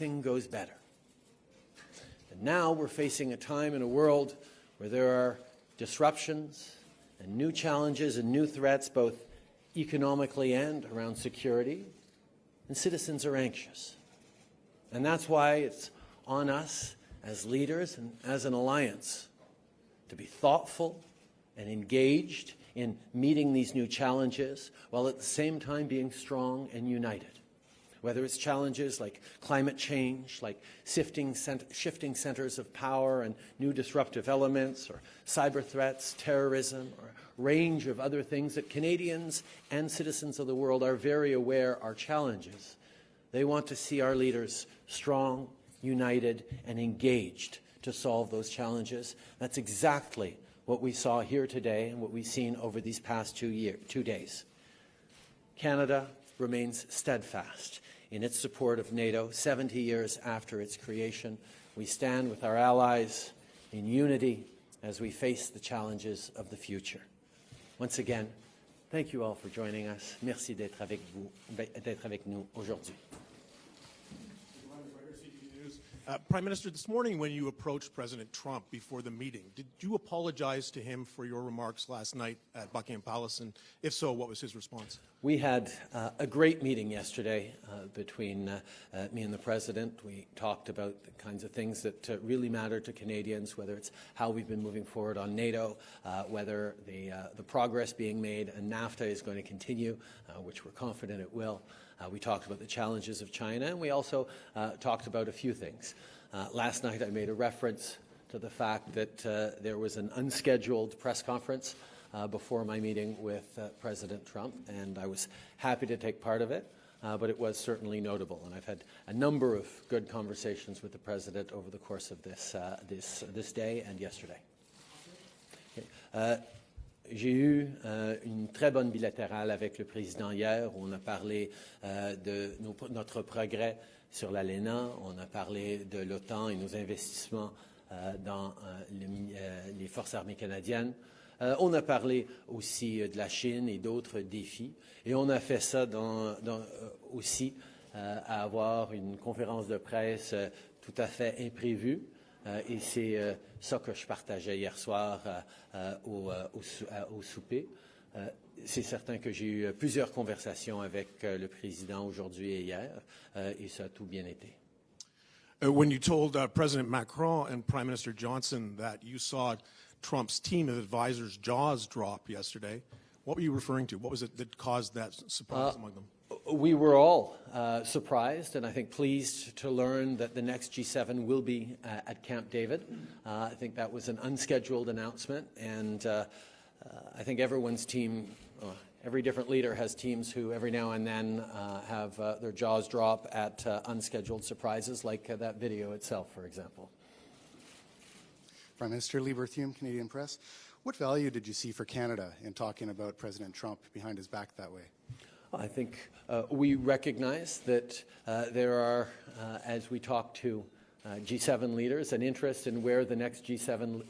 everything goes better. And now we're facing a time in a world where there are disruptions and new challenges and new threats, both economically and around security, and citizens are anxious. And that's why it's on us as leaders and as an alliance to be thoughtful and engaged in meeting these new challenges while at the same time being strong and united. Whether it's challenges like climate change, like shifting centers of power and new disruptive elements, or cyber threats, terrorism, or a range of other things that Canadians and citizens of the world are very aware are challenges. They want to see our leaders strong, united, and engaged to solve those challenges. That's exactly what we saw here today and what we've seen over these past 2 days. Canada remains steadfast in its support of NATO 70 years after its creation. We stand with our allies in unity as we face the challenges of the future. Once again, thank you all for joining us. Merci d'être avec nous aujourd'hui. Prime Minister, this morning when you approached President Trump before the meeting, did you apologize to him for your remarks last night at Buckingham Palace? And if so, what was his response? We had a great meeting yesterday between me and the President. We talked about the kinds of things that really matter to Canadians, whether it's how we've been moving forward on NATO, whether the progress being made and NAFTA is going to continue, which we're confident it will. We talked about the challenges of China, and we also talked about a few things. Last night I made a reference to the fact that there was an unscheduled press conference before my meeting with President Trump, and I was happy to take part of it, but it was certainly notable. And I've had a number of good conversations with the President over the course of this day and yesterday. Okay. J'ai eu une très bonne bilatérale avec le président hier. On a parlé de notre progrès sur l'ALENA. On a parlé de l'OTAN et nos investissements dans les forces armées canadiennes. On a parlé aussi de la Chine et d'autres défis. Et on a fait ça aussi à avoir une conférence de presse tout à fait imprévue. Et c'est ça que je partageais hier soir au souper. C'est certain que j'ai eu plusieurs conversations avec le président aujourd'hui et hier, et ça a tout bien été. When you told President Macron and Prime Minister Johnson that you saw Trump's team of advisors' jaws drop yesterday, what were you referring to? What was it that caused that surprise among them? We were all surprised and I think pleased to learn that the next G7 will be at Camp David. I think that was an unscheduled announcement, and I think everyone's team, every different leader has teams who every now and then have their jaws drop at unscheduled surprises, like that video itself, for example. Prime Minister Lee Berthiaume, Canadian Press. What value did you see for Canada in talking about President Trump behind his back that way? I think we recognize that there are, as we talk to G7 leaders, an interest in where the next G7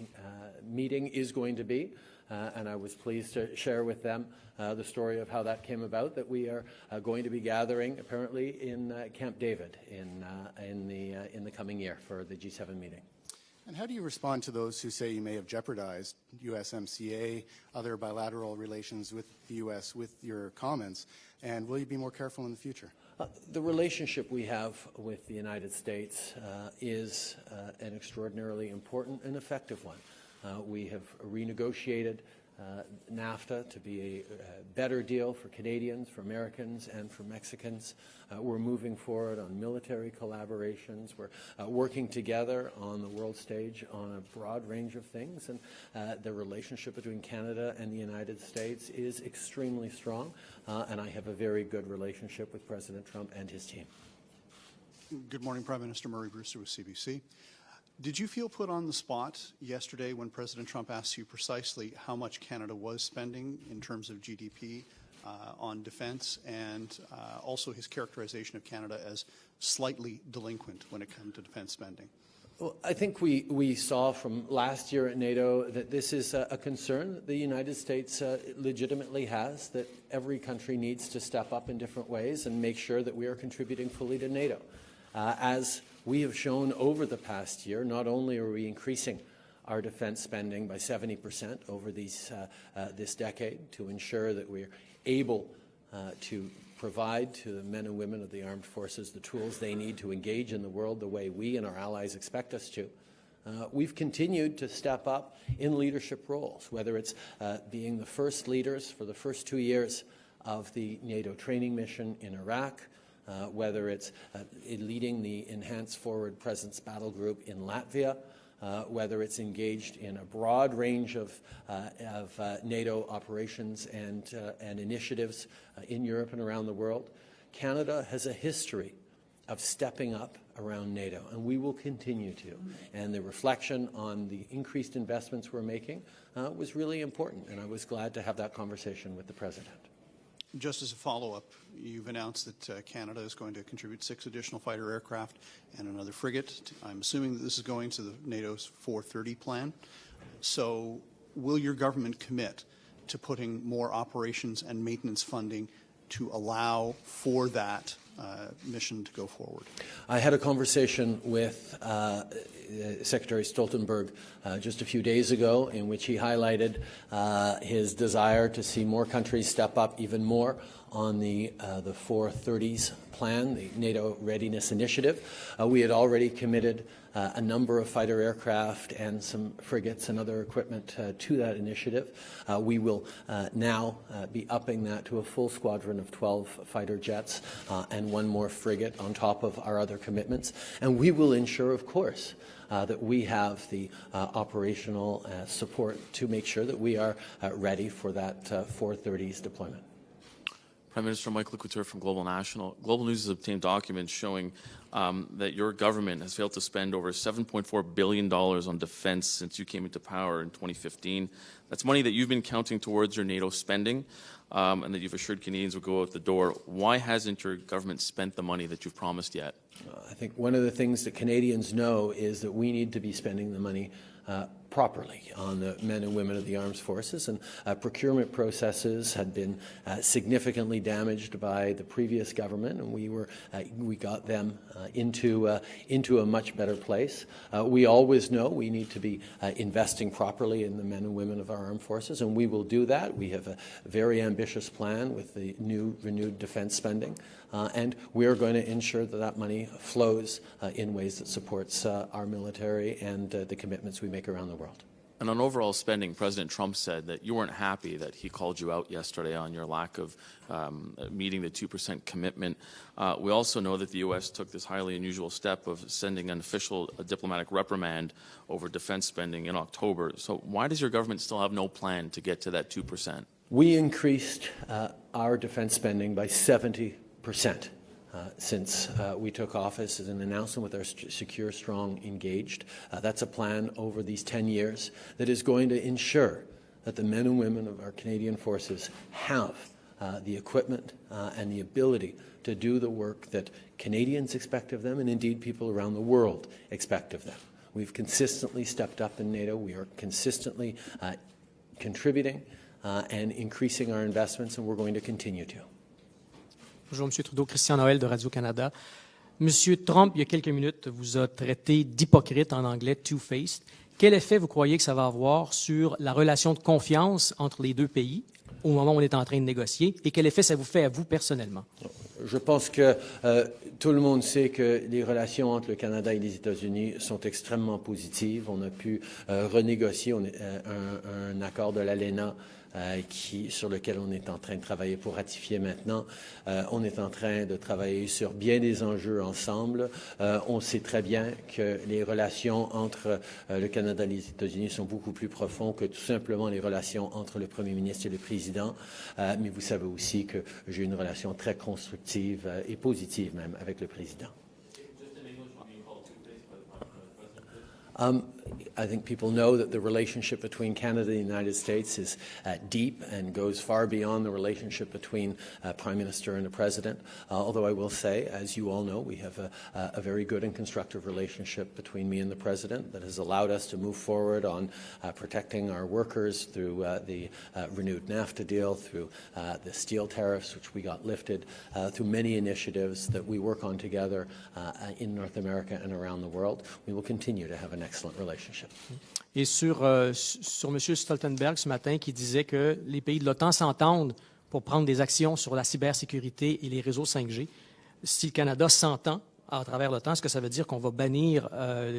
meeting is going to be. And I was pleased to share with them the story of how that came about, that we are going to be gathering, apparently, in Camp David in the coming year for the G7 meeting. And how do you respond to those who say you may have jeopardized USMCA, other bilateral relations with the U.S. with your comments, and will you be more careful in the future? The relationship we have with the United States is an extraordinarily important and effective one. We have renegotiated NAFTA to be a better deal for Canadians, for Americans, and for Mexicans. We're moving forward on military collaborations. We're working together on the world stage on a broad range of things. And the relationship between Canada and the United States is extremely strong. And I have a very good relationship with President Trump and his team. Good morning, Prime Minister. Murray Brewster with CBC. Did you feel put on the spot yesterday when President Trump asked you precisely how much Canada was spending in terms of GDP on defence, and also his characterization of Canada as slightly delinquent when it comes to defence spending? Well, I think we saw from last year at NATO that this is a concern that the United States legitimately has, that every country needs to step up in different ways and make sure that we are contributing fully to NATO. As we have shown over the past year, not only are we increasing our defense spending by 70% over this decade to ensure that we're able to provide to the men and women of the armed forces the tools they need to engage in the world the way we and our allies expect us to. We've continued to step up in leadership roles, whether it's being the first leaders for the first 2 years of the NATO training mission in Iraq, whether it's leading the Enhanced Forward Presence Battle Group in Latvia, whether it's engaged in a broad range of NATO operations and initiatives in Europe and around the world. Canada has a history of stepping up around NATO, and we will continue to. And the reflection on the increased investments we're making was really important, and I was glad to have that conversation with the President. Just as a follow-up, you've announced that Canada is going to contribute 6 additional fighter aircraft and another frigate. I'm assuming that this is going to the NATO's 430 plan. So will your government commit to putting more operations and maintenance funding to allow for that mission to go forward? I had a conversation with Secretary Stoltenberg just a few days ago in which he highlighted his desire to see more countries step up even more on the 430s plan, the NATO Readiness Initiative. We had already committed a number of fighter aircraft and some frigates and other equipment to that initiative. We will now be upping that to a full squadron of 12 fighter jets and 1 more frigate on top of our other commitments. And we will ensure, of course, that we have the operational support to make sure that we are ready for that 430s deployment. Prime Minister Michael Couture from Global National. Global News has obtained documents showing that your government has failed to spend over $7.4 billion on defense since you came into power in 2015. That's money that you've been counting towards your NATO spending and that you've assured Canadians will go out the door. Why hasn't your government spent the money that you've promised yet? I think one of the things that Canadians know is that we need to be spending the money properly on the men and women of the armed forces, and procurement processes had been significantly damaged by the previous government, and we got them into a much better place. We always know we need to be investing properly in the men and women of our armed forces, and we will do that. We have a very ambitious plan with the new renewed defense spending, and we are going to ensure that that money flows in ways that supports our military and the commitments we make around the world. And on overall spending, President Trump said that you weren't happy that he called you out yesterday on your lack of meeting the 2% commitment. We also know that the U.S. took this highly unusual step of sending an official diplomatic reprimand over defense spending in October. So why does your government still have no plan to get to that 2%? We increased our defense spending by 70% since we took office as an announcement with our Secure, Strong, Engaged. That's a plan over these 10 years that is going to ensure that the men and women of our Canadian forces have the equipment and the ability to do the work that Canadians expect of them, and indeed people around the world expect of them. We've consistently stepped up in NATO. We are consistently contributing and increasing our investments, and we're going to continue to. Bonjour, M. Trudeau. Christian Noël de Radio-Canada. M. Trump, il y a quelques minutes, vous a traité d'hypocrite, en anglais, two-faced. Quel effet vous croyez que ça va avoir sur la relation de confiance entre les deux pays au moment où on est en train de négocier? Et quel effet ça vous fait à vous personnellement? Je pense que tout le monde sait que les relations entre le Canada et les États-Unis sont extrêmement positives. On a pu renégocier un accord de l'ALENA sur lequel on est en train de travailler pour ratifier maintenant. On est en train de travailler sur bien des enjeux ensemble. On sait très bien que les relations entre le Canada et les États-Unis sont beaucoup plus profondes que tout simplement les relations entre le Premier ministre et le Président. Mais vous savez aussi que j'ai une relation très constructive et positive même avec le Président. I think people know that the relationship between Canada and the United States is deep and goes far beyond the relationship between Prime Minister and the President. Although I will say, as you all know, we have a very good and constructive relationship between me and the President that has allowed us to move forward on protecting our workers through the renewed NAFTA deal, through the steel tariffs, which we got lifted, through many initiatives that we work on together in North America and around the world. We will continue to have an excellent relationship. Et sur M. Stoltenberg ce matin qui disait que les pays de l'OTAN s'entendent pour prendre des actions sur la cybersécurité et les réseaux 5G. Si le Canada s'entend à travers l'OTAN, est-ce que ça veut dire qu'on va bannir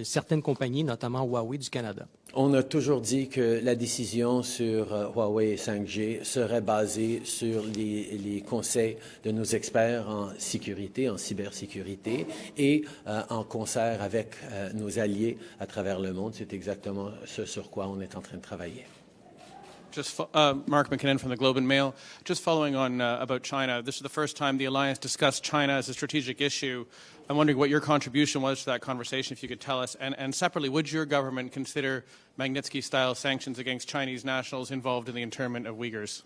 certaines compagnies, notamment Huawei, du Canada? On a toujours dit que la décision sur Huawei et 5G serait basée sur les conseils de nos experts en sécurité, en cybersécurité et en concert avec nos alliés à travers le monde. C'est exactement ce sur quoi on est en train de travailler. Just Mark McKinnon from the Globe and Mail. Just following on about China, this is the first time the alliance discussed China as a strategic issue. I'm wondering what your contribution was to that conversation, if you could tell us. And separately, would your government consider Magnitsky-style sanctions against Chinese nationals involved in the internment of Uyghurs?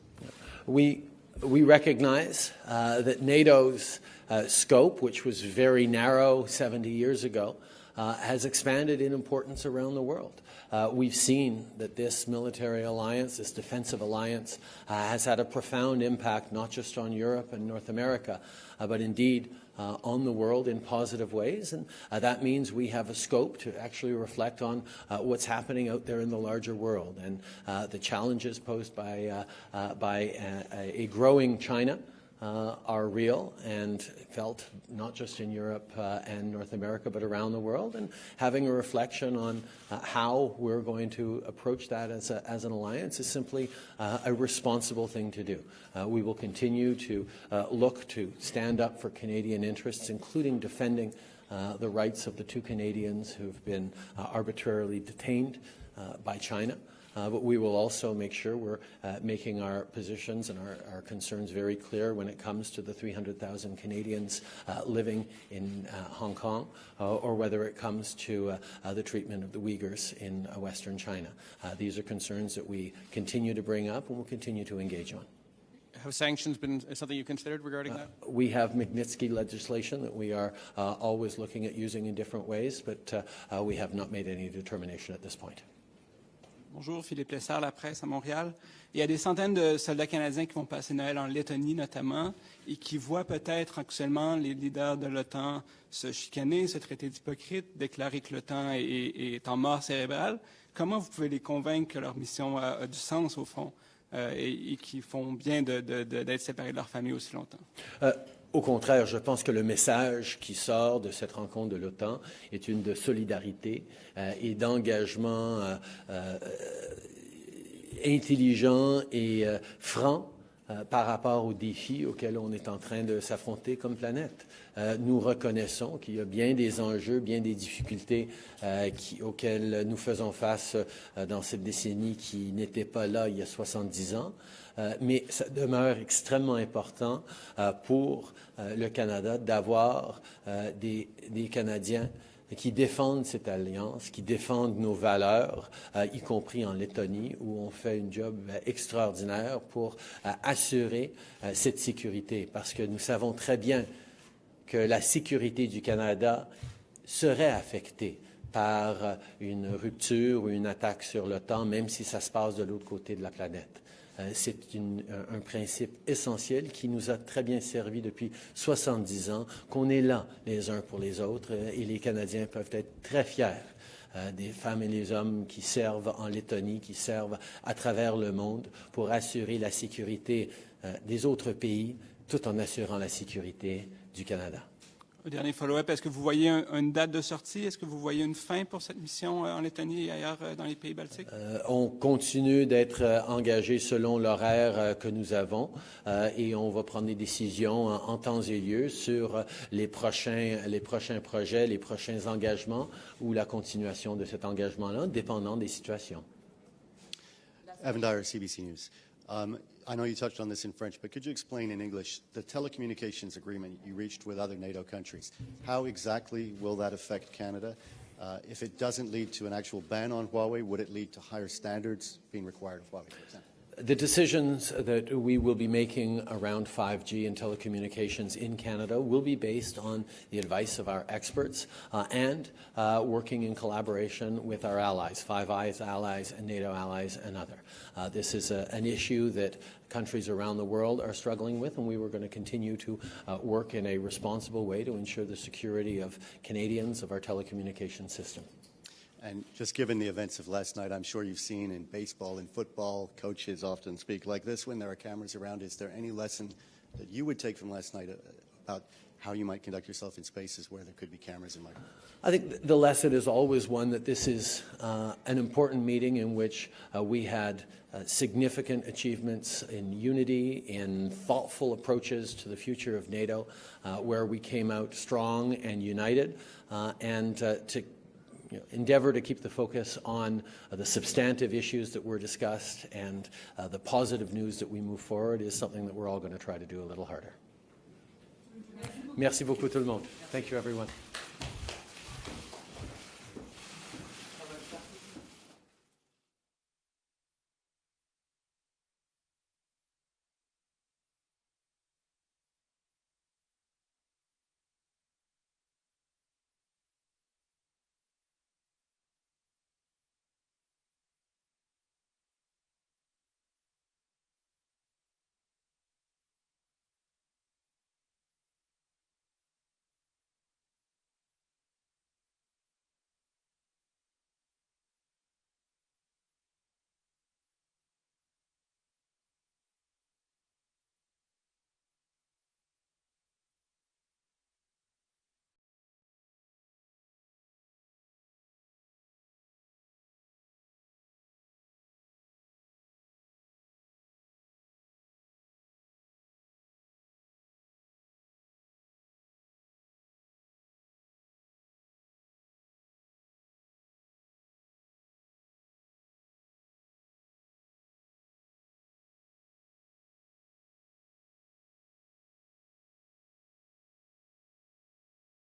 We recognize that NATO's scope, which was very narrow 70 years ago, has expanded in importance around the world. We've seen that this military alliance, this defensive alliance, has had a profound impact not just on Europe and North America, but indeed on the world in positive ways. And that means we have a scope to actually reflect on what's happening out there in the larger world and the challenges posed by a growing China. Are real and felt not just in Europe and North America, but around the world, and having a reflection on how we're going to approach that as an alliance is simply a responsible thing to do. We will continue to look to stand up for Canadian interests, including defending the rights of the 2 Canadians who've been arbitrarily detained by China. But we will also make sure we're making our positions and our concerns very clear when it comes to the 300,000 Canadians living in Hong Kong, or whether it comes to the treatment of the Uyghurs in Western China. These are concerns that we continue to bring up and will continue to engage on. Have sanctions been something you considered regarding that? We have Magnitsky legislation that we are always looking at using in different ways, but we have not made any determination at this point. Bonjour, Philippe Lessard, La Presse à Montréal. Il y a des centaines de soldats canadiens qui vont passer Noël en Lettonie notamment et qui voient peut-être actuellement les leaders de l'OTAN se chicaner, se traiter d'hypocrites, déclarer que l'OTAN est en mort cérébrale. Comment vous pouvez les convaincre que leur mission a du sens au fond et qu'ils font bien d'être séparés de leur famille aussi longtemps? Au contraire, je pense que le message qui sort de cette rencontre de l'OTAN est une de solidarité et d'engagement intelligent et franc par rapport aux défis auxquels on est en train de s'affronter comme planète. Nous reconnaissons qu'il y a bien des enjeux, bien des difficultés auxquelles nous faisons face dans cette décennie qui n'était pas là il y a 70 ans. Mais ça demeure extrêmement important pour le Canada d'avoir des Canadiens qui défendent cette alliance, qui défendent nos valeurs, y compris en Lettonie, où on fait un job extraordinaire pour assurer cette sécurité. Parce que nous savons très bien que la sécurité du Canada serait affectée par une rupture ou une attaque sur l'OTAN, même si ça se passe de l'autre côté de la planète. C'est un principe essentiel qui nous a très bien servi depuis 70 ans, qu'on est là les uns pour les autres, et les Canadiens peuvent être très fiers des femmes et des hommes qui servent en Lettonie, qui servent à travers le monde pour assurer la sécurité des autres pays, tout en assurant la sécurité du Canada. Dernier follow-up, est-ce que vous voyez une date de sortie? Est-ce que vous voyez une fin pour cette mission en Lettonie et ailleurs dans les pays baltiques? On continue d'être engagé selon l'horaire que nous avons et on va prendre des décisions en temps et lieu sur les prochains projets, les prochains engagements ou la continuation de cet engagement-là, dépendant des situations. Evan Dyer, CBC News. I know you touched on this in French, but could you explain in English the telecommunications agreement you reached with other NATO countries? How exactly will that affect Canada? If it doesn't lead to an actual ban on Huawei, would it lead to higher standards being required of Huawei, for example? The decisions that we will be making around 5G and telecommunications in Canada will be based on the advice of our experts and working in collaboration with our allies, Five Eyes allies and NATO allies and other. This is an issue that countries around the world are struggling with, and we were going to continue to work in a responsible way to ensure the security of Canadians, of our telecommunications system. And just given the events of last night, I'm sure you've seen in baseball and football, coaches often speak like this when there are cameras around. Is there any lesson that you would take from last night about how you might conduct yourself in spaces where there could be cameras and microphones? I think the lesson is always one that this is an important meeting in which we had significant achievements in unity, in thoughtful approaches to the future of NATO, where we came out strong and united, and to endeavor to keep the focus on the substantive issues that were discussed, and the positive news that we move forward is something that we're all going to try to do a little harder. Merci beaucoup tout le monde. Thank you, everyone.